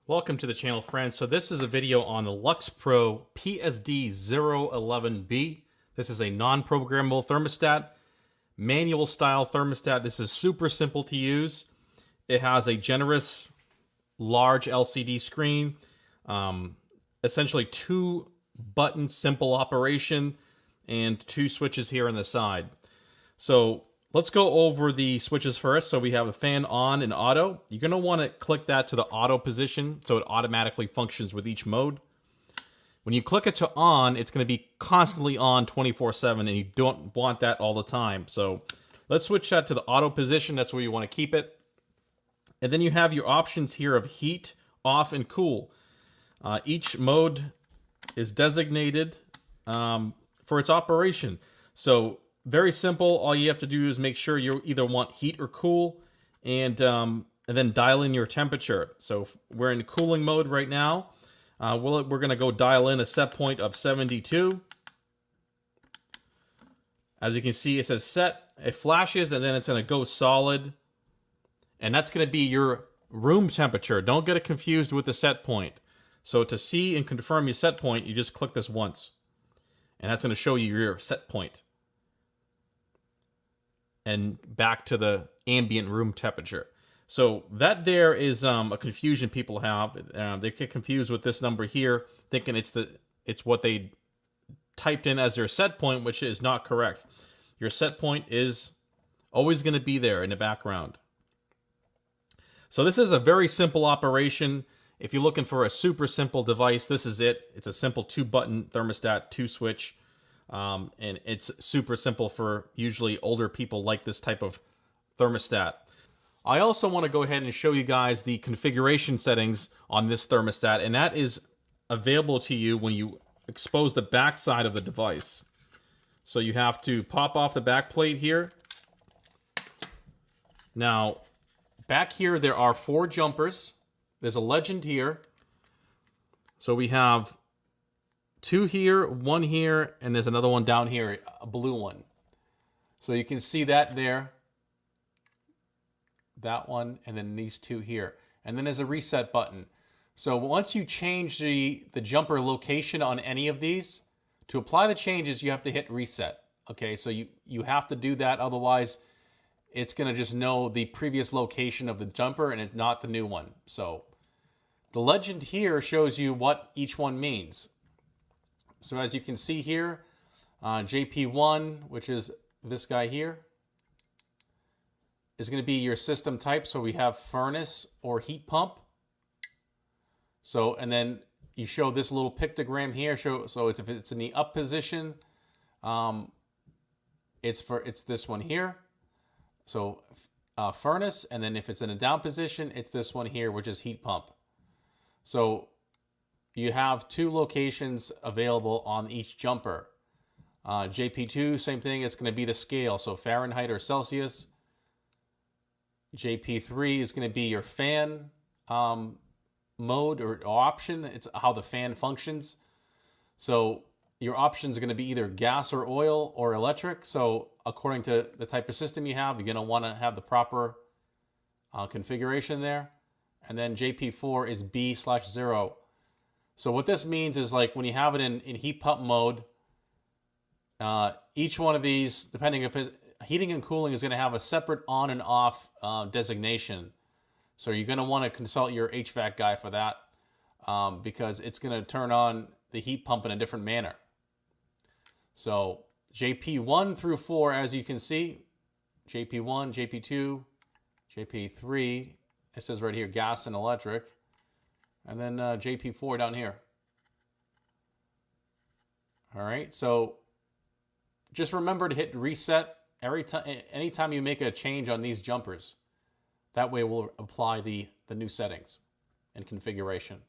Welcome to the channel, friends. So this is a video on the LUX Pro PSD011B. This is a non-programmable thermostat, manual style thermostat. This is super simple to use. It has a generous, large LCD screen, essentially 2-button simple operation, and 2 switches here on the side. So let's go over the switches first. So we have a fan on and auto. You're going to want to click that to the auto position so it automatically functions with each mode. When you click it to on, it's going to be constantly on 24/7, and you don't want that all the time. So let's switch that to the auto position. That's where you want to keep it. And then you have your options here of heat, off, and cool. Each mode is designated for its operation. So very simple. All you have to do is make sure you either want heat or cool, and then dial in your temperature. So we're in cooling mode right now. We're going to go dial in a set point of 72. As you can see, it says set. It flashes, and then it's going to go solid. And that's going to be your room temperature. Don't get it confused with the set point. So to see and confirm your set point, you just click this once. And that's going to show you your set point. And back to the ambient room temperature. So that there is a confusion people have. They get confused with this number here, thinking it's what they typed in as their set point, which is not correct. Your set point is always going to be there in the background. So this is a very simple operation. If you're looking for a super simple device, this is it. It's a simple 2-button thermostat, 2-switch. And it's super simple for usually older people like this type of thermostat. I also want to go ahead and show you guys the configuration settings on this thermostat, and that is available to you when you expose the back side of the device. So you have to pop off the back plate here. Now, back here there are 4 jumpers. There's a legend here. So we have 2 here, 1 here, and there's another one down here, a blue one. So you can see that there. That one, and then these 2 here. And then there's a reset button. So once you change the jumper location on any of these, to apply the changes, you have to hit reset. Okay, so you have to do that, otherwise it's going to just know the previous location of the jumper and it's not the new one. So the legend here shows you what each one means. So as you can see here, JP1, which is this guy here, is going to be your system type. So we have furnace or heat pump. So, and then you show this little pictogram here. So if it's in the up position, it's this one here. So furnace, and then if it's in a down position, it's this one here, which is heat pump. So you have 2 locations available on each jumper. JP2, same thing, it's going to be the scale, so Fahrenheit or Celsius. JP3 is going to be your fan mode or option. It's how the fan functions. So your options are going to be either gas or oil or electric. So according to the type of system you have, you're going to want to have the proper configuration there. And then JP4 is B/0. So what this means is, like, when you have it in heat pump mode, each one of these, depending if heating and cooling, is going to have a separate on and off designation. So you're going to want to consult your HVAC guy for that, because it's going to turn on the heat pump in a different manner. So JP1 through 4, as you can see, JP1, JP2, JP3, it says right here gas and electric. And then JP4 down here. All right, so just remember to hit reset anytime you make a change on these jumpers. That way we'll apply the new settings and configuration.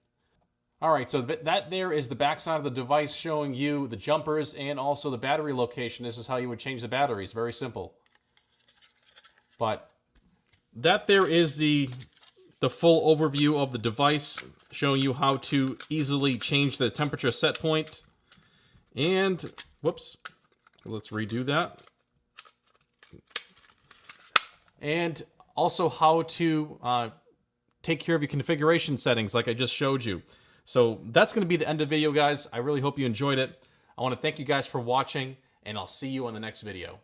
All right, so that there is the back side of the device showing you the jumpers and also the battery location. This is how you would change the batteries. Very simple. But that there is the full overview of the device, showing you how to easily change the temperature set point. And, whoops, let's redo that. And also how to take care of your configuration settings like I just showed you. So that's going to be the end of the video, guys. I really hope you enjoyed it. I want to thank you guys for watching, and I'll see you on the next video.